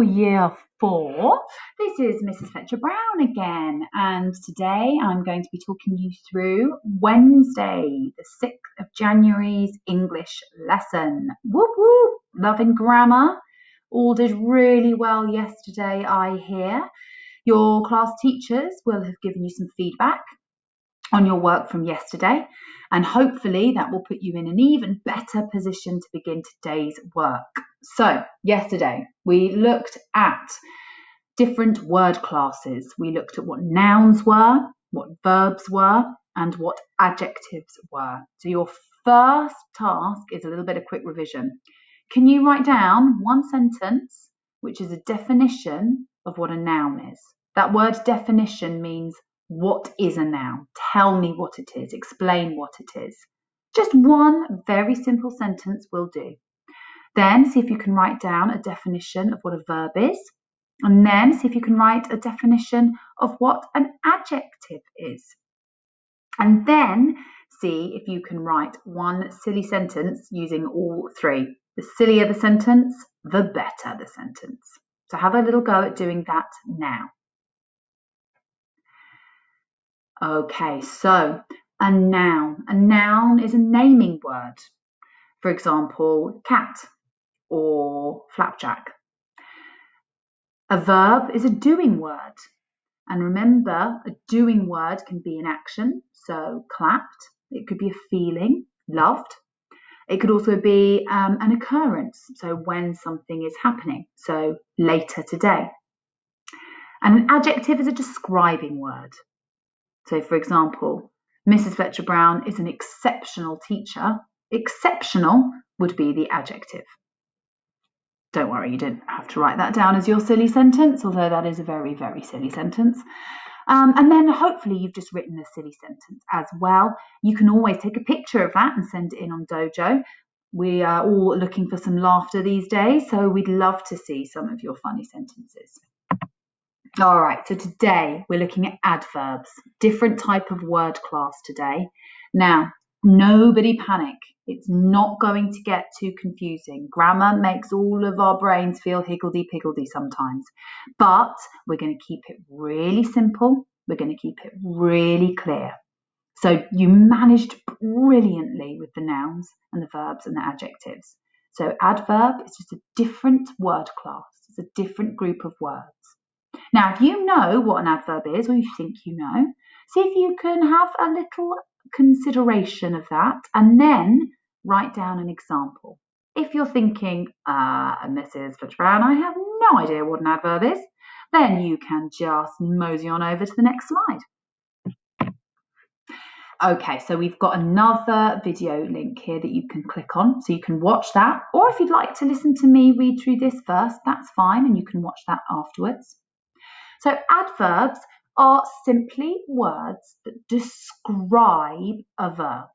Year 4. This is Mrs. Fletcher-Brown again, and today I'm going to be talking you through Wednesday, the 6th of January's English lesson. Whoop whoop! Loving grammar. All did really well yesterday, I hear. Your class teachers will have given you some feedback on your work from yesterday, and hopefully that will put you in an even better position to begin today's work. So yesterday we looked at different word classes. We looked at what nouns were, what verbs were, and what adjectives were. So your first task is a little bit of quick revision. Can you write down one sentence which is a definition of what a noun is? That word definition means what is a noun? Tell me what it is. Explain what it is. Just one very simple sentence will do. Then see if you can write down a definition of what a verb is. And then see if you can write a definition of what an adjective is. And then see if you can write one silly sentence using all three. The sillier the sentence, the better the sentence. So have a little go at doing that now. Okay, so a noun. A noun is a naming word. For example, cat or flapjack. A verb is a doing word. And remember, a doing word can be an action, so clapped. It could be a feeling, loved. It could also be an occurrence, so when something is happening, so later today. And an adjective is a describing word. So, for example, Mrs. Fletcher-Brown is an exceptional teacher. Exceptional would be the adjective. Don't worry, you didn't have to write that down as your silly sentence, although that is a very, very silly sentence. And then hopefully you've just written a silly sentence as well. You can always take a picture of that and send it in on Dojo. We are all looking for some laughter these days, so we'd love to see some of your funny sentences. All right, so today we're looking at adverbs, different type of word class today. Now, nobody panic. It's not going to get too confusing. Grammar makes all of our brains feel higgledy-piggledy sometimes, but we're going to keep it really simple. We're going to keep it really clear. So you managed brilliantly with the nouns and the verbs and the adjectives. So adverb is just a different word class. It's a different group of words. Now, if you know what an adverb is, or you think you know, see if you can have a little consideration of that and then write down an example. If you're thinking, Mrs. Fletcher-Brown, I have no idea what an adverb is, then you can just mosey on over to the next slide. Okay, so we've got another video link here that you can click on, so you can watch that. Or if you'd like to listen to me read through this first, that's fine, and you can watch that afterwards. So adverbs are simply words that describe a verb.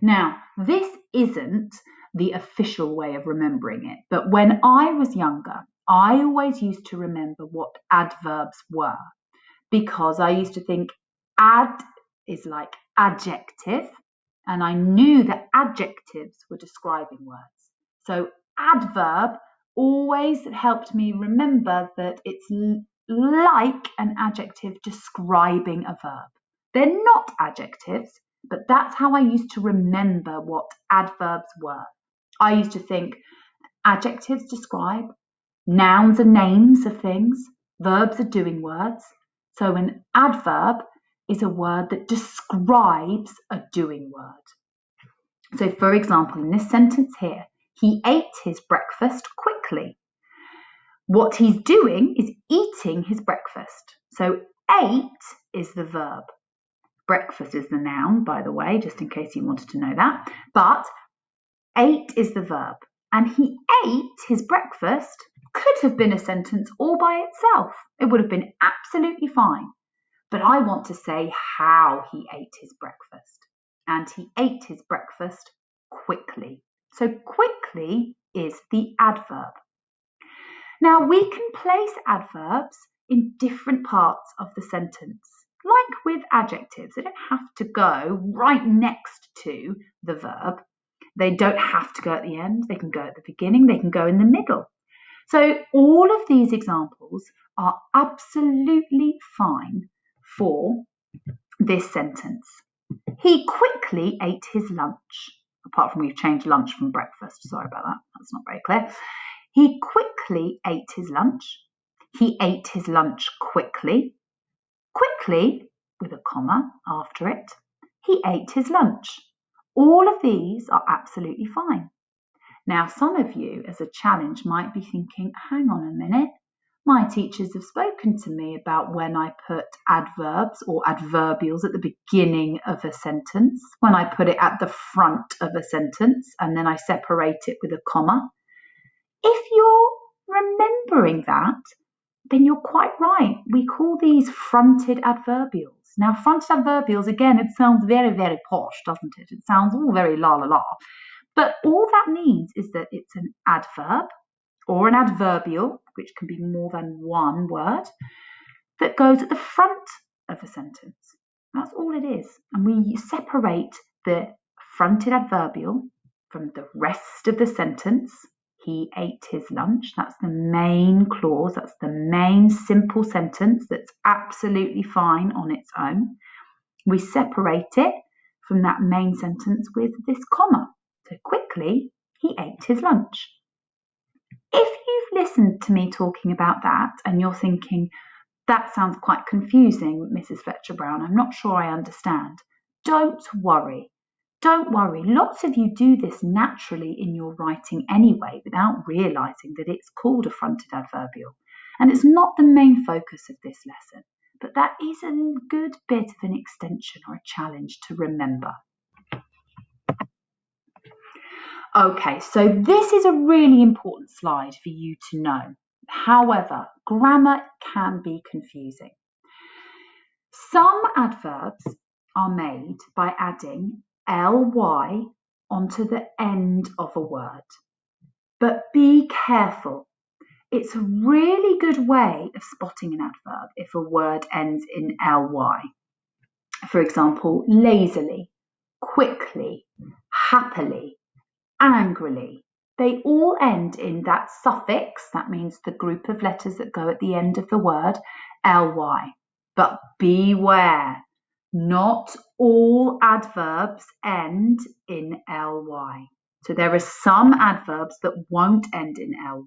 Now, this isn't the official way of remembering it, but when I was younger, I always used to remember what adverbs were, because I used to think ad is like adjective, and I knew that adjectives were describing words. So adverb always helped me remember that it's like an adjective describing a verb. They're not adjectives, but that's how I used to remember what adverbs were. I used to think adjectives describe, nouns are names of things, verbs are doing words. So an adverb is a word that describes a doing word. So for example, in this sentence here, he ate his breakfast quickly. What he's doing is eating his breakfast. So ate is the verb. Breakfast is the noun, by the way, just in case you wanted to know that. But ate is the verb. And he ate his breakfast could have been a sentence all by itself. It would have been absolutely fine. But I want to say how he ate his breakfast. And he ate his breakfast quickly. So quickly is the adverb. Now we can place adverbs in different parts of the sentence. Like with adjectives, they don't have to go right next to the verb. They don't have to go at the end. They can go at the beginning. They can go in the middle. So all of these examples are absolutely fine for this sentence. He quickly ate his lunch. Apart from we've changed lunch from breakfast. Sorry about that. That's not very clear. He quickly ate his lunch. He ate his lunch quickly. Quickly, with a comma after it. He ate his lunch. All of these are absolutely fine. Now, some of you, as a challenge, might be thinking, hang on a minute. My teachers have spoken to me about when I put adverbs or adverbials at the beginning of a sentence, when I put it at the front of a sentence, and then I separate it with a comma. If you're remembering that, then you're quite right. We call these fronted adverbials. Now, fronted adverbials, again, it sounds very, very posh, doesn't it? It sounds all very la la la. But all that means is that it's an adverb or an adverbial, which can be more than one word, that goes at the front of a sentence. That's all it is. And we separate the fronted adverbial from the rest of the sentence. He ate his lunch. That's the main clause. That's the main simple sentence that's absolutely fine on its own. We separate it from that main sentence with this comma. So quickly, he ate his lunch. If you've listened to me talking about that and you're thinking, that sounds quite confusing, Mrs. Fletcher-Brown, I'm not sure I understand. Don't worry. Don't worry. Lots of you do this naturally in your writing anyway without realising that it's called a fronted adverbial. And it's not the main focus of this lesson, but that is a good bit of an extension or a challenge to remember. Okay, so this is a really important slide for you to know. However, grammar can be confusing. Some adverbs are made by adding ly onto the end of a word. But be careful. It's a really good way of spotting an adverb if a word ends in ly. For example, lazily, quickly, happily, angrily. They all end in that suffix, that means the group of letters that go at the end of the word, ly. But beware, not all adverbs end in ly. So there are some adverbs that won't end in ly.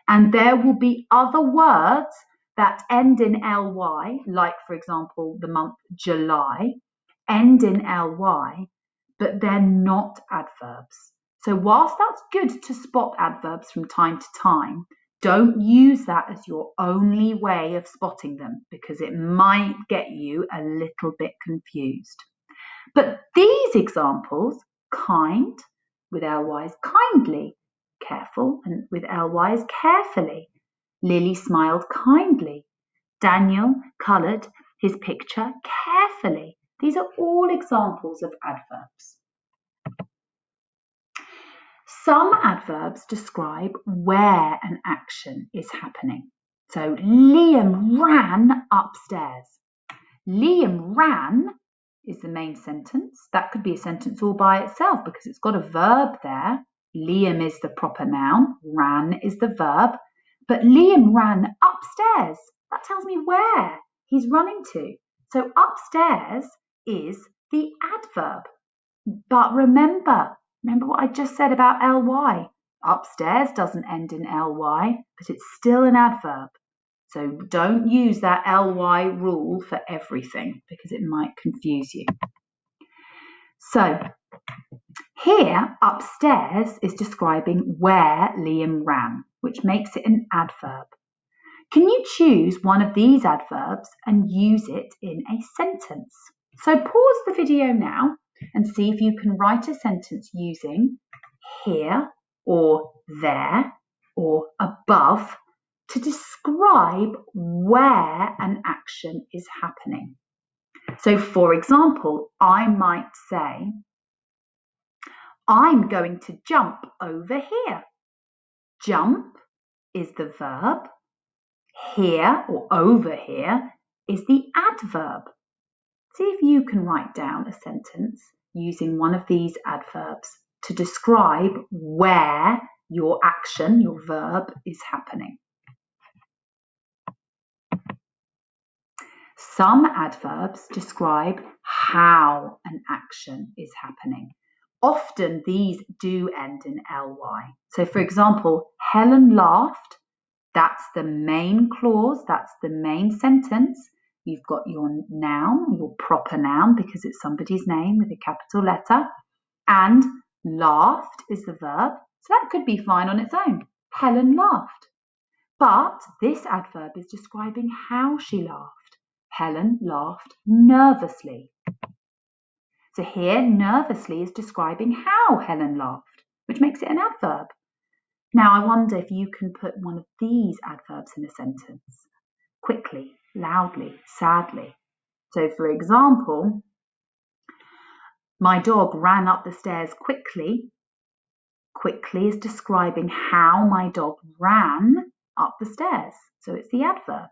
And there will be other words that end in ly, like for example, the month July, end in ly, but they're not adverbs. So whilst that's good to spot adverbs from time to time, don't use that as your only way of spotting them because it might get you a little bit confused. But these examples, kind with ly is kindly, careful and with ly is carefully. Lily smiled kindly. Daniel coloured his picture carefully. These are all examples of adverbs. Some adverbs describe where an action is happening. So Liam ran upstairs. Liam ran is the main sentence. That could be a sentence all by itself because it's got a verb there. Liam is the proper noun, ran is the verb. But Liam ran upstairs. That tells me where he's running to. So upstairs is the adverb. But remember what I just said about ly. Upstairs doesn't end in ly, but it's still an adverb. So don't use that ly rule for everything because it might confuse you. So here, upstairs is describing where Liam ran, which makes it an adverb. Can you choose one of these adverbs and use it in a sentence? So pause the video now and see if you can write a sentence using here or there or above to describe where an action is happening. So for example, I might say, I'm going to jump over here. Jump is the verb. Here or over here is the adverb. See if you can write down a sentence using one of these adverbs to describe where your action, your verb is happening. Some adverbs describe how an action is happening. Often these do end in ly. So for example, Helen laughed. That's the main clause, that's the main sentence. You've got your noun, your proper noun, because it's somebody's name with a capital letter. And laughed is the verb. So that could be fine on its own. Helen laughed. But this adverb is describing how she laughed. Helen laughed nervously. So here, nervously is describing how Helen laughed, which makes it an adverb. Now, I wonder if you can put one of these adverbs in a sentence. Quickly, loudly, sadly. So, for example, my dog ran up the stairs quickly. Quickly is describing how my dog ran up the stairs. So it's the adverb.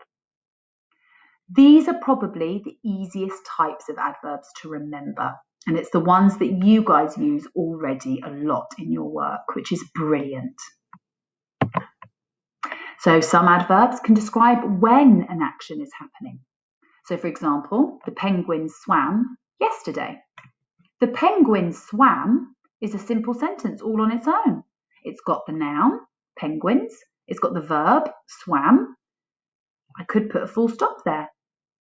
These are probably the easiest types of adverbs to remember. And it's the ones that you guys use already a lot in your work, which is brilliant. So some adverbs can describe when an action is happening. So for example, the penguin swam yesterday. The penguin swam is a simple sentence all on its own. It's got the noun, penguins. It's got the verb, swam. I could put a full stop there,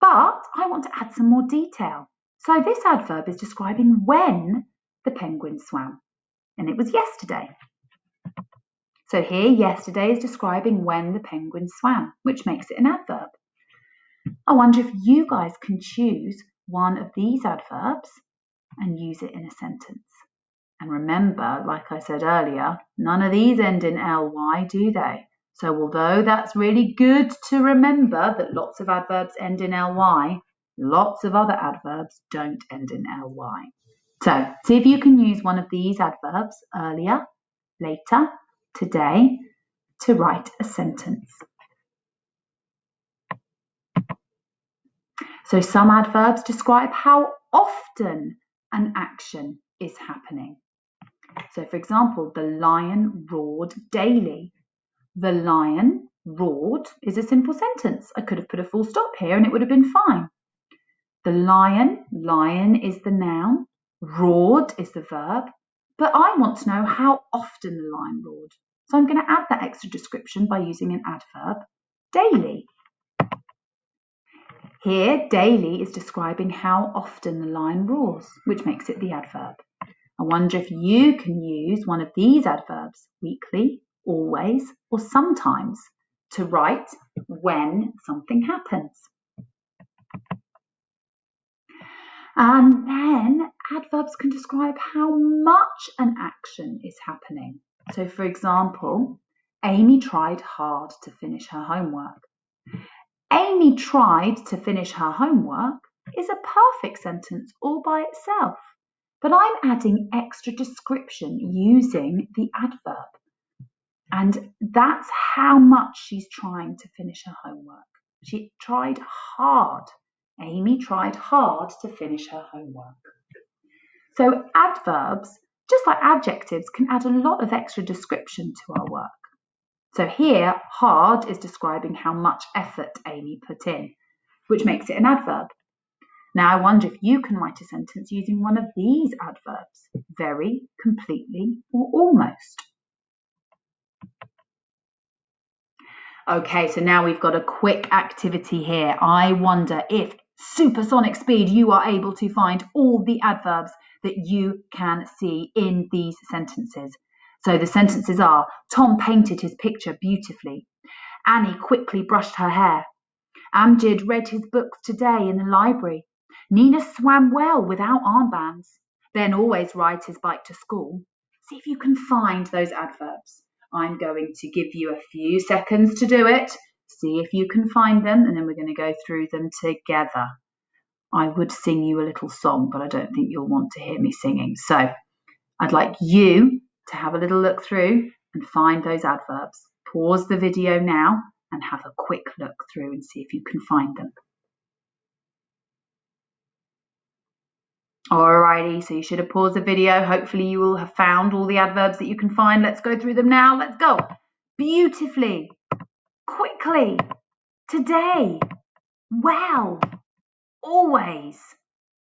but I want to add some more detail. So this adverb is describing when the penguin swam, and it was yesterday. So here, yesterday is describing when the penguin swam, which makes it an adverb. I wonder if you guys can choose one of these adverbs and use it in a sentence. And remember, like I said earlier, none of these end in ly, do they? So although that's really good to remember that lots of adverbs end in ly, lots of other adverbs don't end in ly. So see if you can use one of these adverbs, earlier, later, today, to write a sentence. So some adverbs describe how often an action is happening. So for example, the lion roared daily. The lion roared is a simple sentence. I could have put a full stop here and it would have been fine. The lion is the noun, roared is the verb, but I want to know how often the lion roared. So I'm going to add that extra description by using an adverb, daily. Here, daily is describing how often the lion roars, which makes it the adverb. I wonder if you can use one of these adverbs, weekly, always, or sometimes, to write when something happens. And then adverbs can describe how much an action is happening. So for example, Amy tried hard to finish her homework. Amy tried to finish her homework is a perfect sentence all by itself. But I'm adding extra description using the adverb. And that's how much she's trying to finish her homework. She tried hard. Amy tried hard to finish her homework. So adverbs, just like adjectives, can add a lot of extra description to our work. So here, hard is describing how much effort Amy put in, which makes it an adverb. Now, I wonder if you can write a sentence using one of these adverbs, very, completely, or almost. Okay, so now we've got a quick activity here. I wonder if supersonic speed you are able to find all the adverbs that you can see in these sentences. So the sentences are, Tom painted his picture beautifully. Annie quickly brushed her hair. Amjid read his books today in the library. Nina swam well without armbands. Ben always rides his bike to school. See if you can find those adverbs. I'm going to give you a few seconds to do it. See if you can find them, and then we're going to go through them together. I would sing you a little song, but I don't think you'll want to hear me singing. So I'd like you to have a little look through and find those adverbs. Pause the video now and have a quick look through and see if you can find them. Alrighty, so you should have paused the video. Hopefully you will have found all the adverbs that you can find. Let's go through them now. Let's go. Beautifully, quickly, today, well, always.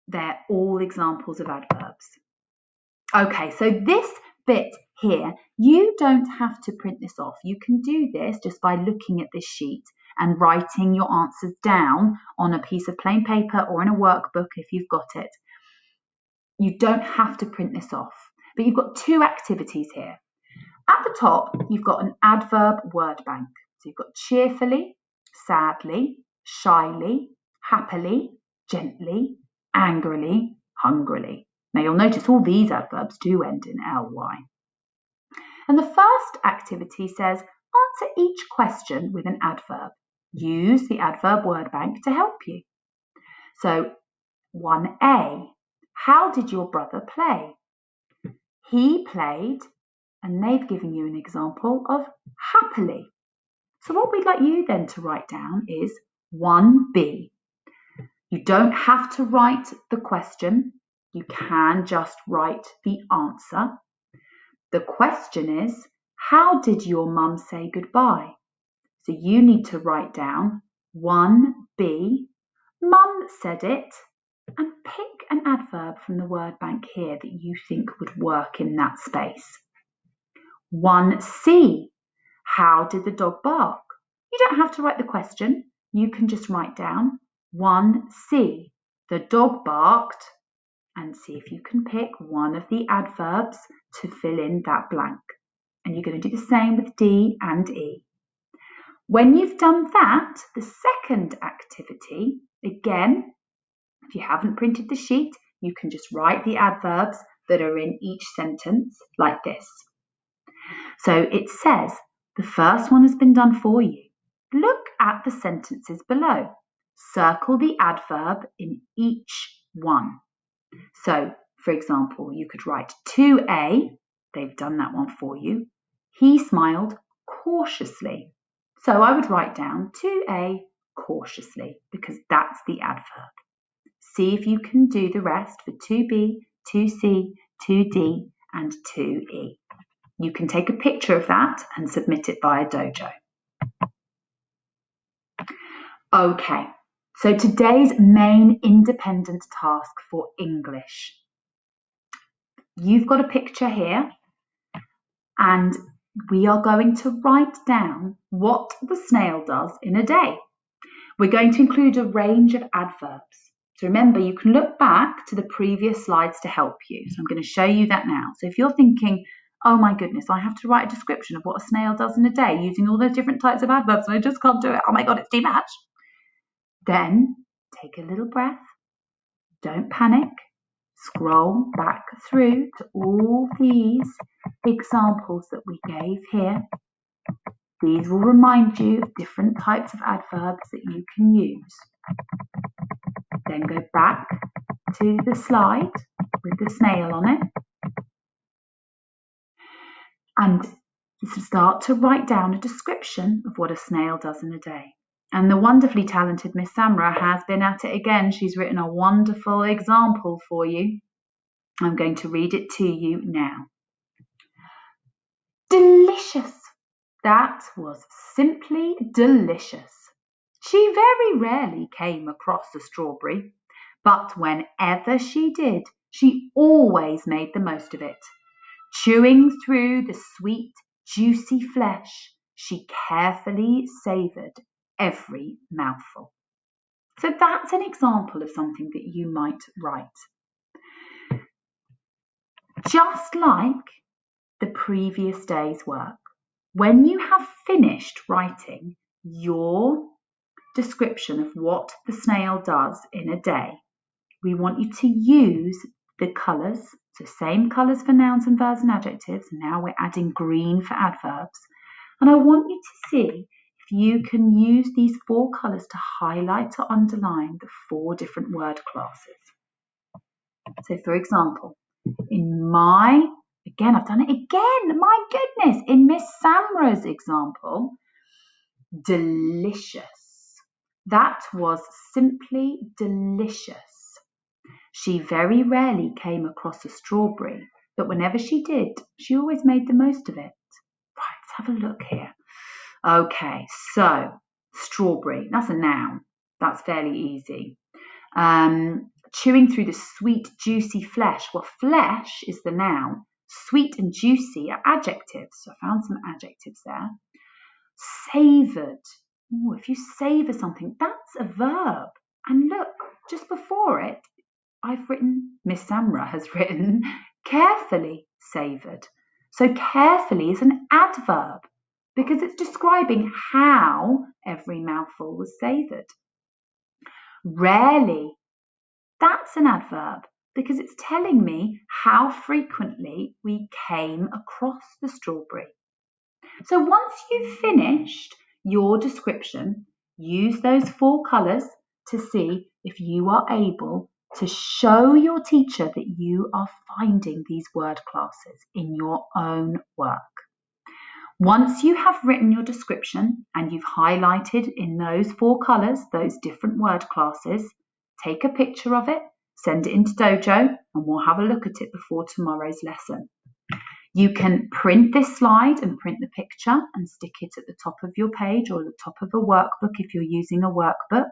They're all examples of adverbs. Okay, so this bit here, you don't have to print this off. You can do this just by looking at this sheet and writing your answers down on a piece of plain paper or in a workbook if you've got it. You don't have to print this off, but you've got two activities here. At the top, you've got an adverb word bank. So you've got cheerfully, sadly, shyly, happily, gently, angrily, hungrily. Now you'll notice all these adverbs do end in ly. And the first activity says, answer each question with an adverb. Use the adverb word bank to help you. So 1A, how did your brother play? He played, and they've given you an example of happily. So what we'd like you then to write down is 1B. You don't have to write the question. You can just write the answer. The question is, how did your mum say goodbye? So you need to write down 1B. Mum said it, and pick an adverb from the word bank here that you think would work in that space. 1C. How did the dog bark? You don't have to write the question. You can just write down 1C. The dog barked, and see if you can pick one of the adverbs to fill in that blank. And you're going to do the same with D and E. When you've done that, the second activity, again, if you haven't printed the sheet, you can just write the adverbs that are in each sentence like this. So it says, the first one has been done for you. Look at the sentences below. Circle the adverb in each one. So, for example, you could write 2A. They've done that one for you. He smiled cautiously. So I would write down 2A cautiously because that's the adverb. See if you can do the rest for 2B, 2C, 2D and 2E. You can take a picture of that and submit it via Dojo. Okay, so today's main independent task for English. You've got a picture here and we are going to write down what the snail does in a day. We're going to include a range of adverbs. So remember, you can look back to the previous slides to help you. So I'm going to show you that now. So if you're thinking, oh my goodness, I have to write a description of what a snail does in a day using all those different types of adverbs and I just can't do it. Oh my God, it's too much. Then take a little breath. Don't panic. Scroll back through to all these examples that we gave here. These will remind you of different types of adverbs that you can use. Then go back to the slide with the snail on it and start to write down a description of what a snail does in a day. And the wonderfully talented Miss Samra has been at it again. She's written a wonderful example for you. I'm going to read it to you now. Delicious! That was simply delicious. She very rarely came across a strawberry, but whenever she did, she always made the most of it. Chewing through the sweet, juicy flesh, she carefully savoured every mouthful. So that's an example of something that you might write. Just like the previous day's work, when you have finished writing your description of what the snail does in a day, we want you to use the colours, so same colours for nouns and verbs and adjectives. Now we're adding green for adverbs. And I want you to see if you can use these 4 colours to highlight or underline the 4 different word classes. So for example, I've done it again, my goodness, in Miss Samra's example, delicious. That was simply delicious. She very rarely came across a strawberry, but whenever she did, she always made the most of it. Right, let's have a look here. Okay, so strawberry, that's a noun. That's fairly easy. Chewing through the sweet, juicy flesh. Well, flesh is the noun. Sweet and juicy are adjectives. So I found some adjectives there. Savoured. Oh, if you savour something, that's a verb. And look, just before it, Miss Samra has written, carefully savoured. So carefully is an adverb because it's describing how every mouthful was savoured. Rarely, that's an adverb because it's telling me how frequently we came across the strawberry. So once you've finished your description, use those 4 colours to see if you are able to show your teacher that you are finding these word classes in your own work. Once you have written your description and you've highlighted in those 4 colours those different word classes, take a picture of it, send it into Dojo, and we'll have a look at it before tomorrow's lesson. You can print this slide and print the picture and stick it at the top of your page or the top of a workbook if you're using a workbook,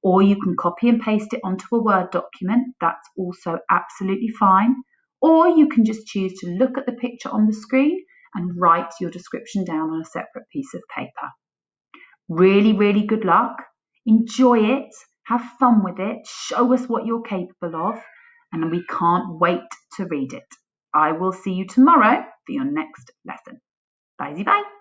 or you can copy and paste it onto a Word document. That's also absolutely fine. Or you can just choose to look at the picture on the screen and write your description down on a separate piece of paper. Really, really good luck. Enjoy it. Have fun with it. Show us what you're capable of. And we can't wait to read it. I will see you tomorrow for your next lesson. Bye-bye.